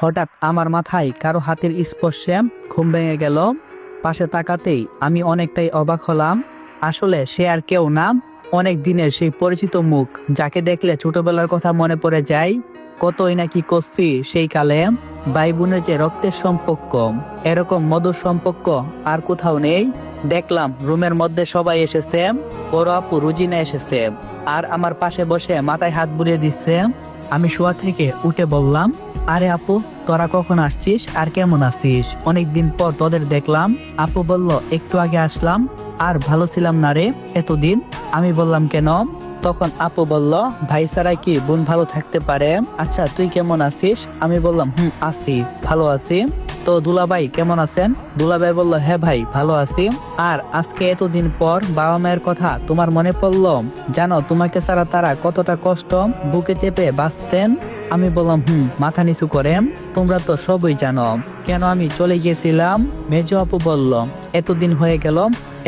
হঠাৎ আমার মাথায় কারো হাতের স্পর্শে ঘুম ভেঙে গেল। পাশে তাকাতেই আমি অনেকটাই অবাক হলাম। আসলে সে আর কেউ না, অনেক দিনের সেই পরিচিত মুখ, যাকে দেখলে ছোটবেলার কথা মনে পড়ে যায়। কতই নাকি করছি সেই কালে, ভাই বোনের যে রক্তের সম্পর্ক, এরকম মধুর সম্পর্ক আর কোথাও নেই। দেখলাম রুমের মধ্যে সবাই এসেছে, বড় আপু রুজিনা এসেছে আর আমার পাশে বসে মাথায় হাত বুলিয়ে দিচ্ছে। আমি শোয়া থেকে উঠে বললাম, আরে আপু, তোরা কখন আসছিস আর কেমন আছিস? অনেকদিন পর তোদের দেখলাম। আপু বলল, একটু আগে আসলাম আর ভালো ছিলাম না রে এতদিন। আমি বললাম, কেন? তখন আপু বলল, ভাই ছাড়া কি বোন ভালো থাকতে পারে? আচ্ছা তুই কেমন আছিস? আমি বললাম, আছি, ভালো আছি। তো দুলাভাই কেমন আছেন? দুলাভাই বলল, হ্যাঁ ভাই ভালো আছি। আর আজকে এতদিন পর বাবা মায়ের কথা তোমার মনে পড়লো? জানো তোমাকে ছাড়া তারা কতটা কষ্ট বুকে চেপে বাঁচতেন? আমি বললাম, মাথা নিচু করে। তোমরা তো সবই জানো কেন আমি চলে গিয়েছিলাম। মেজো আপু বলল, এতদিন হয়ে গেল,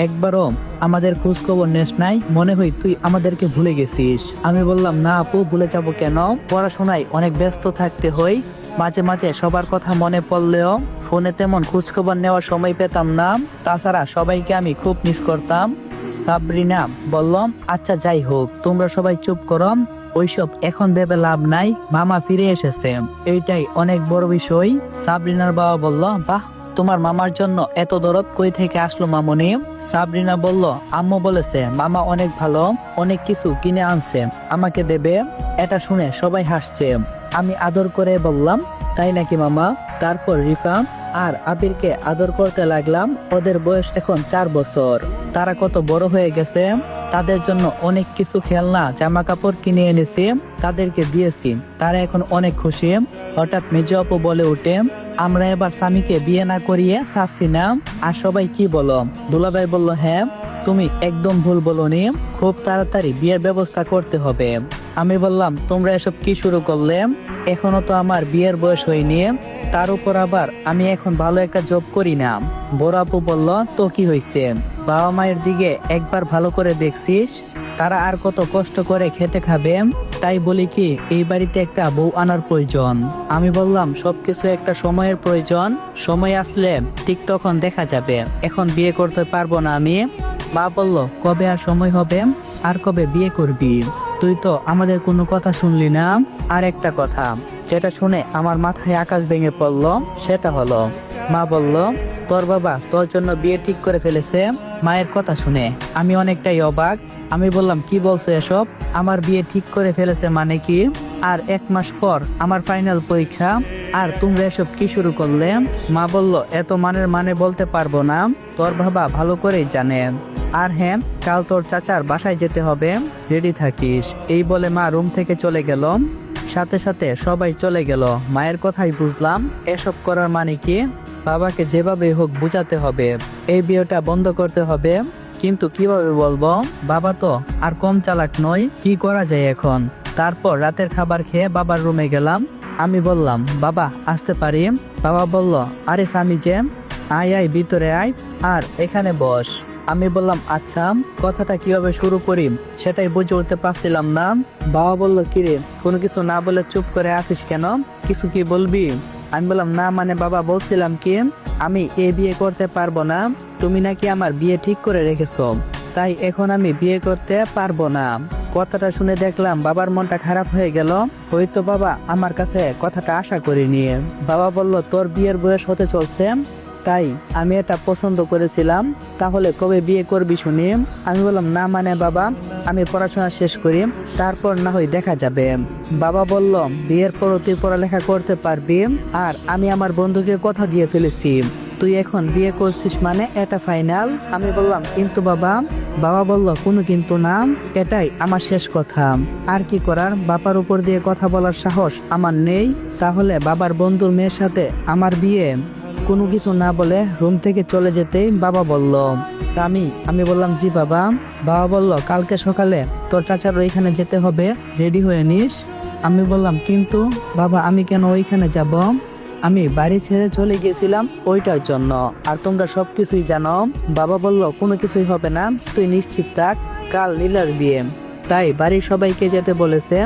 একবারও আমাদের খোঁজ খবর নেস নাই, মনে হয় তুই আমাদেরকে ভুলে গেছিস। আমি বললাম, না আপু, ভুলে যাব কেন? পড়াশোনায় অনেক ব্যস্ত থাকতে হয়, মাঝে মাঝে সবার কথা মনে পড়লেও ফোনে তেমন খোঁজ খবর নেওয়ার সময় পেতাম না। তাছাড়া সবাইকে আমি খুব মিস করতাম। সাবরিনা বললাম, আচ্ছা যাই হোক, তোমরা সবাই চুপ করো, ওইসব এখন ভেবে লাভ নাই, মামা ফিরে এসেছে, এইটাই অনেক বড় বিষয়। সাবরিনার বাবা বলল, বাহ, তোমার মামার জন্য এত দরদ কই থেকে আসলো মামনি? সাবরিনা বলল, আম্মু বলেছে মামা অনেক ভালো, অনেক কিছু কিনে আনছে, আমাকে দেবে। এটা শুনে সবাই হাসছে। আমি আদর করে বললাম, তাই নাকি মামা? তারপর রিফা আর আবিরকে আদর করতে লাগলাম। ওদের বয়স এখন 4 বছর, তারা কত বড় হয়ে গেছে। তাদের জন্য অনেক কিছু খেলনা জামা কাপড় কিনে এনেছি, তাদেরকে দিয়েছি, তারা এখন অনেক খুশি। হঠাৎ মেজো আপু বলে ওঠে, আমরা এবার স্বামীকে বিয়ে না করিয়ে চাচ্ছি না। আর সবাই কি বলো? দুলাভাই বলল, হ্যাঁ, তুমি একদম ভুল বলনি, খুব তাড়াতাড়ি বিয়ের ব্যবস্থা করতে হবে। আমি বললাম, তোমরা এসব কি শুরু করলে? এখনো তো আমার বিয়ের বয়স হয়নি, তার উপর আবার আমি এখন ভালো একটা জব করি না। বড় আপু বলল, তো কি হয়েছে? বাবা মায়ের দিকে একবার ভালো করে দেখছিস? তারা আর কত কষ্ট করে খেতে খাবে। তাই বলি কি, এই বাড়িতে একটা বউ আনার প্রয়োজন। আমি বললাম, সবকিছু একটা সময়ের প্রয়োজন, সময় আসলে ঠিক তখন দেখা যাবে, এখন বিয়ে করতে পারবো না আমি। মা বলল, কবে আর সময় হবে, আর কবে বিয়ে করবি? তুই তো আমাদের কোনো কথা শুনলি না। আর একটা কথা, যেটা শুনে আমার মাথায় আকাশ ভেঙে পড়লো, সেটা হলো, মা বলল, তোর বাবা তোর জন্য বিয়ে ঠিক করে ফেলেছে। মায়ের কথা শুনে আমি অনেকটাই অবাক। আমি বললাম, কি বলছো এসব? আমার বিয়ে ঠিক করে ফেলেছে মানে কি? আর 1 মাস পর আমার ফাইনাল পরীক্ষা, আর তোমরা এসব কি শুরু করলে? মা বলল, এত মানে বলতে পারবো না, তোর বাবা ভালো করেই জানে। আর হ্যাঁ, কাল তোর চাচার বাসায় যেতে হবে, রেডি থাকিস। এই বলে মা রুম থেকে চলে গেল। সাথে সাথে সবাই চলে গেল। মায়ের কথাই বুঝলাম এসব করার মানে কি, বাবাকে যেভাবে হোক বুঝাতে হবে, এই বিয়েটা বন্ধ করতে হবে। কিন্তু কিভাবে বলবো? বাবা তো আর কম চালাক নয়, কি করা যায় এখন? তারপর রাতের খাবার খেয়ে বাবার রুমে গেলাম। আমি বললাম, বাবা আসতে পারি? বাবা বলল, আরে স্বামী যে, আয় আয় ভিতরে আয়, আর এখানে বস। আমি বললাম, আচ্ছা, কথাটা কিভাবে শুরু করি সেটাই বুঝে উঠতে পারছিলাম না। বাবা বলল, কিরে, কোনো কিছু না বলে চুপ করে আসিস কেন? কিছু কি বলবি? আমি বললাম, না মানে বাবা, বলছিলাম কি, আমি এ বিয়ে করতে পারবো না, তুমি নাকি আমার বিয়ে ঠিক করে রেখেছো, তাই এখন আমি বিয়ে করতে পারবো না। কথাটা শুনে দেখলাম বাবার মনটা খারাপ হয়ে গেল, হয়তো বাবা আমার কাছে কথাটা আশা করিনি। বাবা বলল, তোর বিয়ের বয়স হতে চলছে, তাই আমি এটা পছন্দ করেছিলাম, তাহলে কবে বিয়ে করবি শুনি? আমি বললাম, না মানে বাবা, আমি পড়াশোনা শেষ করি, তারপর না হয় দেখা যাবে। বাবা বলল, বিয়ের পর তুই পড়ালেখা করতে পারবি, আর আমি আমার বন্ধুকে কথা দিয়ে ফেলেছি, তুই এখন বিয়ে করছিস মানে এটা ফাইনাল। আমি বললাম, কিন্তু বাবা? বাবা বলল, কোনো কিন্তু না, এটাই আমার শেষ কথা, আর কি করার, বাবার উপর দিয়ে কথা বলার সাহস আমার নেই, তাহলে বাবার বন্ধুর মেয়ের সাথে আমার বিয়ে? কোনো কিছু না বলে রুম থেকে চলে যেতেই বাবা বলল, স্বামী। আমি বললাম, জি বাবা। বাবা বলল, কালকে সকালে তোর চাচার ওইখানে যেতে হবে, রেডি হয়ে নিস। আমি বললাম, কিন্তু বাবা, আমি কেন ওইখানে যাব? আমি বাড়ি ছেড়ে চলে গেছিলাম ওইটার জন্য, আর তোমরা সবকিছুই জানো। বাবা বলল, কোনো কিছুই হবে না, তুই নিশ্চিত থাক, কাল নীলার বিয়ে, তাই বাড়ির সবাইকে যেতে বলেছে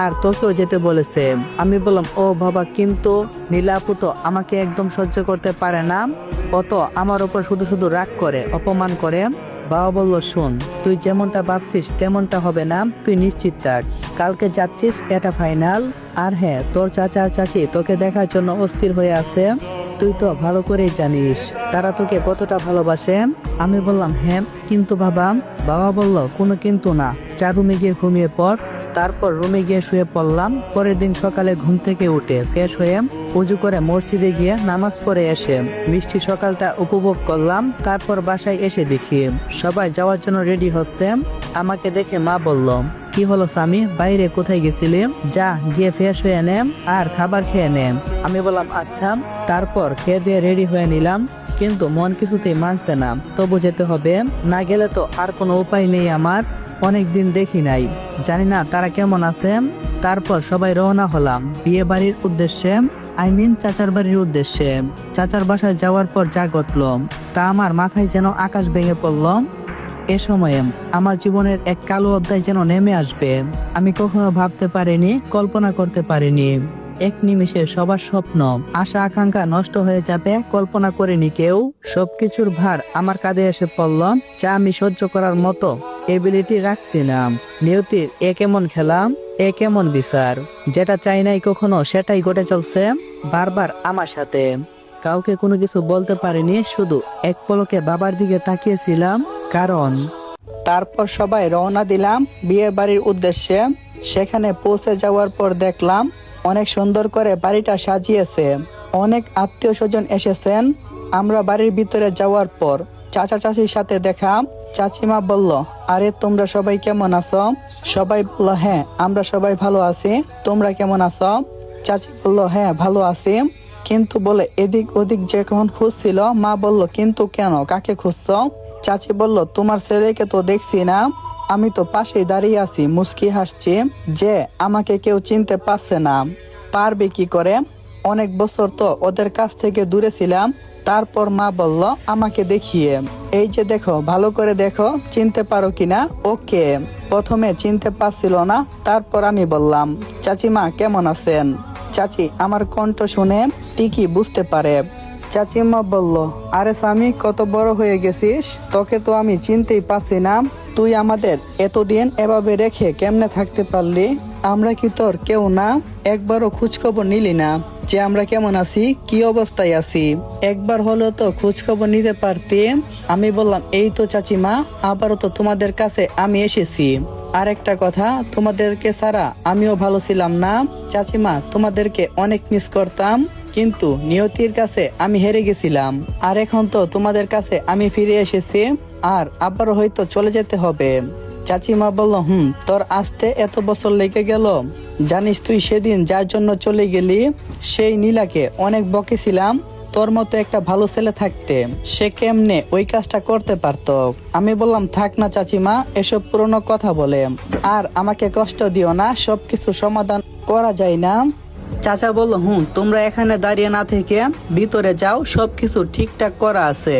আর তোকেও যেতে বলেছে। আমি বললাম ও বাবা, কিন্তু নীলা আপু তো আমাকে একদম সহ্য করতে পারে না, ও তো আমার উপর শুধু শুধু রাগ করে, অপমান করে। বাবা বলল, শোন, তুই যেমনটা ভাবছিস তেমনটা হবে না, তুই নিশ্চিত থাক, কালকে যাচ্ছিস, এটা ফাইনাল। আর হ্যাঁ, তোর চাচা আর চাচি তোকে দেখার জন্য অস্থির হয়ে আছে, তুই তো ভালো করেই জানিস তারা তোকে কতটা ভালোবাসে। আমি বললাম হ্যাঁ, কিন্তু বাবা। বাবা বলল, কোনো কিন্তু না, যা রুমে গিয়ে ঘুমিয়ে পড়। তারপর রুমে গিয়ে শুয়ে পড়লাম। পরের দিন সকালে ঘুম থেকে উঠে ফ্রেশ হয়ে উজু করে মসজিদে গিয়ে নামাজ পড়ে এসে মিষ্টি সকালটা উপভোগ করলাম। তারপর বাসায় এসে দেখি সবাই যাওয়ার জন্য রেডি হচ্ছে। আমাকে দেখে মা বলল, কি হলো স্বামী, বাইরে কোথায় গেছিলি? যা গিয়ে ফ্রেশ হয়ে নে আর খাবার খেয়ে নে। আমি বললাম আচ্ছা। তারপর খেয়ে দিয়ে রেডি হয়ে নিলাম, কিন্তু মন কিছুতেই মানছে না, তবু যেতে হবে, না গেলে তো আর কোনো উপায় নেই আমার। অনেক দিন দেখি নাই, জানি না তারা কেমন আছে। তারপর সবাই রওনা হলাম বিয়ে বাড়ির উদ্দেশ্যে, চাচার বাড়ির উদ্দেশ্যে। চাচার বাসায় যাওয়ার পর যা ঘটল তা আমার মাথায় যেন আকাশ ভেঙে পড়ল। এ সময়ে আমার জীবনের এক কালো অধ্যায় যেন নেমে আসবে। আমি কখনো ভাবতে পারিনি, কল্পনা করতে পারিনি এক নিমিষে সবার স্বপ্ন, আশা আকাঙ্ক্ষা নষ্ট হয়ে যাবে, কল্পনা করিনি কেউ। সবকিছুর ভার আমার কাঁধে এসে পড়ল, যা আমি সহ্য করার মতো এবিলিটি রাখছি না। নিয়তির এ কেমন খেলাম, এ কেমন বিচার, যেটা চাই নাই কখনো সেটাই ঘটে চলছে বারবার আমার সাথে। কাউকে কোনো কিছু বলতে পারিনি, শুধু এক পলকে বাবার দিকে তাকিয়েছিলাম কারণ। তারপর সবাই রওনা দিলাম বিয়ে বাড়ির উদ্দেশ্যে। সেখানে পৌঁছে যাওয়ার পর দেখলাম অনেক সুন্দর করে বাড়িটা সাজিয়েছে, অনেক আত্মীয় স্বজন এসেছেন। আমরা বাড়ির ভিতরে যাওয়ার পর চাচা চাচির সাথে দেখা। চাচিমা বলল, আরে তোমরা সবাই কেমন আছো? সবাই বলল, হ্যাঁ আমরা সবাই ভালো আছি, তোমরা কেমন আছো? চাচি বলল, হ্যাঁ ভালো আছি। কিন্তু বলে এদিক ওদিক যখন খুঁজছিল, মা বলল, কিন্তু কেন, কাকে খুঁজছো? চাচি বলল, তোমার ছেলেকে তো দেখছি না, আমি তো পাশেই দাঁড়িয়ে আছি, মুস্কি হাসছি যে আমাকে কেউ চিনতে পারছে না, পারবে কি করে, অনেক বছর তো ওদের কাছ থেকে দূরে ছিলাম। তারপর মা বলল আমাকে দেখিয়ে, এই যে দেখো, ভালো করে দেখো, চিনতে পারো কিনা ওকে। প্রথমে চিনতে পারছিল না, তারপর আমি বললাম, চাচিমা কেমন আছেন? চাচি আমার কণ্ঠ শুনে ঠিকই বুঝতে পারে। চাচিমা বলল, আরে স্বামী, কত বড় হয়ে গেছিস, তোকে তো আমি চিনতেই পারছি না, তুই আমাদের এতদিন এভাবে রেখে কেমনে থাকতে পারলি? আমরা কি তোর কেউ না? একবারও খোঁজখবর নিলি না যে আমরা কেমন আছি, কি অবস্থায় আছি? একবার হলেও তো খোঁজখবর নিতে পারতি। আমি বললাম, এই তো চাচিমা, আবারও তো তোমাদের কাছে আমি এসেছি। আর একটা কথা, তোমাদেরকে ছাড়া আমিও ভালো ছিলাম না চাচিমা, তোমাদেরকে অনেক মিস করতাম, কিন্তু নিয়তির কাছে আমি হেরে গেছিলাম। আর এখন তো তোমাদের কাছে আমি ফিরে এসেছি, আর আবারও হয়তো চলে যেতে হবে। চাচিমা বলল, তোর আসতে এত বছর লেগে গেল? জানিস তুই সেদিন যার জন্য চলে গেলি, সেই নীলাকে অনেক বকেছিলাম, তোর মতো একটা ভালো ছেলে থাকতে সে কেমনে ওই কাজটা করতে পারতো। আমি বললাম, থাক না চাচিমা, এসব পুরনো কথা বলে আর আমাকে কষ্ট দিও না, সবকিছু সমাধান করা যায় না। চাচা বলল, তোমরা এখানে দাঁড়িয়ে না থেকে ভিতরে যাও, সবকিছু ঠিকঠাক করা আছে।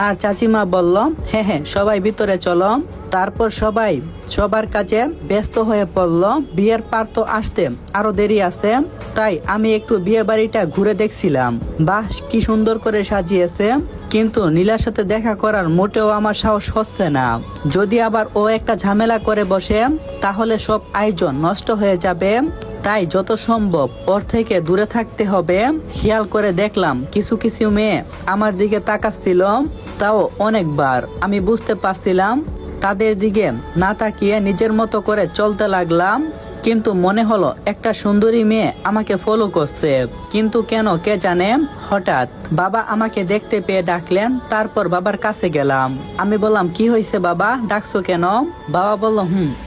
আর চাচিমা বলল, হ্যাঁ হ্যাঁ, সবাই ভিতরে চলো। তারপর সবাই সবার কাজে ব্যস্ত হয়ে পড়ল। বিয়ের পার তো আসতে আরো দেরি আছে, তাই আমি একটু বিয়ে বাড়িটা ঘুরে দেখছিলাম। বাহ, কি সুন্দর করে সাজিয়েছে, কিন্তু নীলার সাথে দেখা করার মোটেও আমার সাহস হচ্ছে না। যদি আবার ও একটা ঝামেলা করে বসে, তাহলে সব আয়োজন নষ্ট হয়ে যাবে। তাই যত সম্ভব ওর থেকে দূরে থাকতে হবে। খেয়াল করে দেখলাম কিছু কিছু মেয়ে আমার দিকে তাকাচ্ছিল, তাও অনেকবার। আমি বুঝতে পারছিলাম তাদের দিকে না তাকিয়ে নিজের মতো করে চলতে লাগলাম। কিন্তু মনে হলো একটা সুন্দরী মেয়ে আমাকে ফলো করছে, কিন্তু কেন কে জানে। হঠাৎ বাবা আমাকে দেখতে পেয়ে ডাকলেন, তারপর বাবার কাছে গেলাম। আমি বললাম, কি হয়েছে বাবা, ডাকছো কেন? বাবা বলল,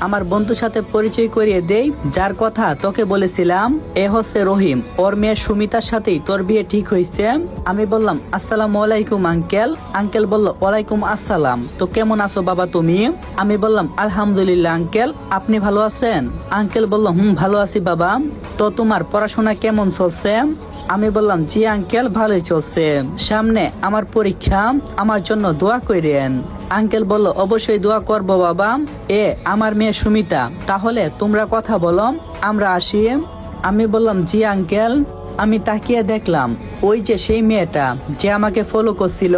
আমার বন্ধুর সাথে পরিচয় করিয়ে দেই, যার কথা তোকে বলেছিলাম, এ হচ্ছে রহিম, ওর মেয়ে সুমিতার সাথেই তোর বিয়ে ঠিক হয়েছে। আমি বললাম, আসসালামু আলাইকুম আঙ্কেল। আঙ্কেল বলল, ওয়ালাইকুম আসসালাম, তো কেমন আছো বাবা তুমি? আমি বললাম, আলহামদুলিল্লাহ আঙ্কেল, আপনি ভালো আছেন? আঙ্কেল বলল, ভালো আছি বাবা, তো তোমার পড়াশোনা কেমন চলছে? আমি বললাম, জি আঙ্কেল, ভালোই চলছে, সামনে আমার পরীক্ষা, আমার জন্য দোয়া করেন। আঙ্কেল বলল অবশ্যই দোয়া করব বাবা। আমার মেয়ে সুমিতা, তাহলে তোমরা কথা বলো, আমরা আসি। আমি বললাম জি আঙ্কেল। আমি তাকিয়ে দেখলাম ওই যে সেই মেয়েটা যে আমাকে ফলো করছিল,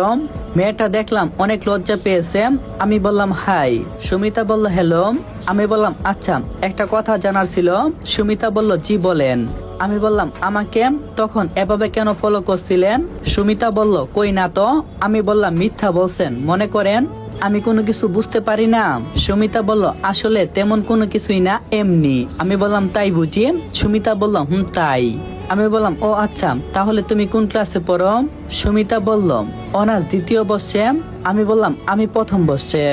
মেয়েটা দেখলাম অনেক লজ্জা পেয়েছে। আমি বললাম হাই। সুমিতা বলল হ্যালো। আমি বললাম আচ্ছা, একটা কথা জানার ছিল। সুমিতা বলল জি বলেন। আমি বললাম আমাকে তখন এভাবে কেন ফলো করছিলেন? সুমিতা বলল কই না তো। আমি বললাম মিথ্যা বলছেন মনে করেন, আমি কোনো কিছু বুঝতে পারি না। সুমিতা বলল আসলে তেমন কোনো কিছুই না, এমনি। আমি বললাম তাই বুঝি? সুমিতা বলল তাই। আমি বললাম ও আচ্ছা, তাহলে তুমি কোন ক্লাসে পড়ো? সুমিতা বলল অনার্স দ্বিতীয় বর্ষে। আমি বললাম আমি প্রথম বর্ষে।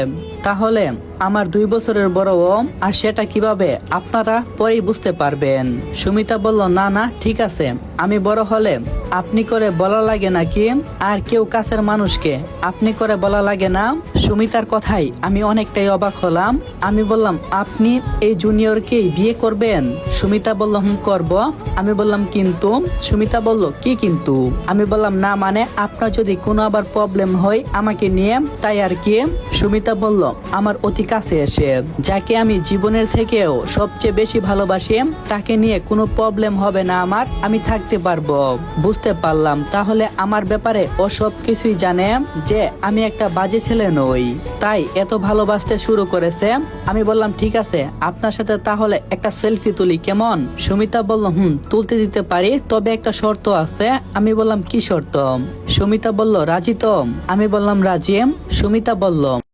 তাহলে আমার 2 বছরের বড় ও, আর সেটা কিভাবে আপনারা পরেই বুঝতে পারবেন। সুমিতা বলল না না ঠিক আছে, আমি বড় হলে আপনি করে বলা লাগে নাকি? আর কেউ কাছের মানুষকে আপনি করে বলা লাগে না? সুমিতার কথাই আমি অনেকটাই অবাক হলাম। আমি বললাম আপনি এই জুনিয়রকেই বিয়ে করবেন? সুমিতা বলল করব। আমি বললাম কিন্তু? সুমিতা বলল কি কিন্তু? আমি বললাম না মানে আপনার যদি কোনো আবার প্রবলেম হয় আমাকে নিয়ে, তাই আর কি। সুমিতা বলল আমার অতি কাছে এসে যাকে আমি জীবনের থেকেও সবচেয়ে বেশি ভালোবাসি, তাকে নিয়ে কোনো প্রবলেম হবে না আমার, আমি থাকতে পারবো। বুঝতে পারলাম তাহলে আমার ব্যাপারে ও সব কিছুই জানে, যে আমি একটা বাজে ছেলে নই, তাই এত ভালোবাসতে শুরু করেছে। আমি বললাম ঠিক আছে, আপনার সাথে তাহলে একটা সেলফি তুলি কেমন? সুমিতা বলল তুলতে দিতে পারি, তবে একটা শর্ত আছে। আমি বললাম কি শর্ত? সুমিতা বলল রাজি তো? আমি বললাম রাজি। সুমিতা বলল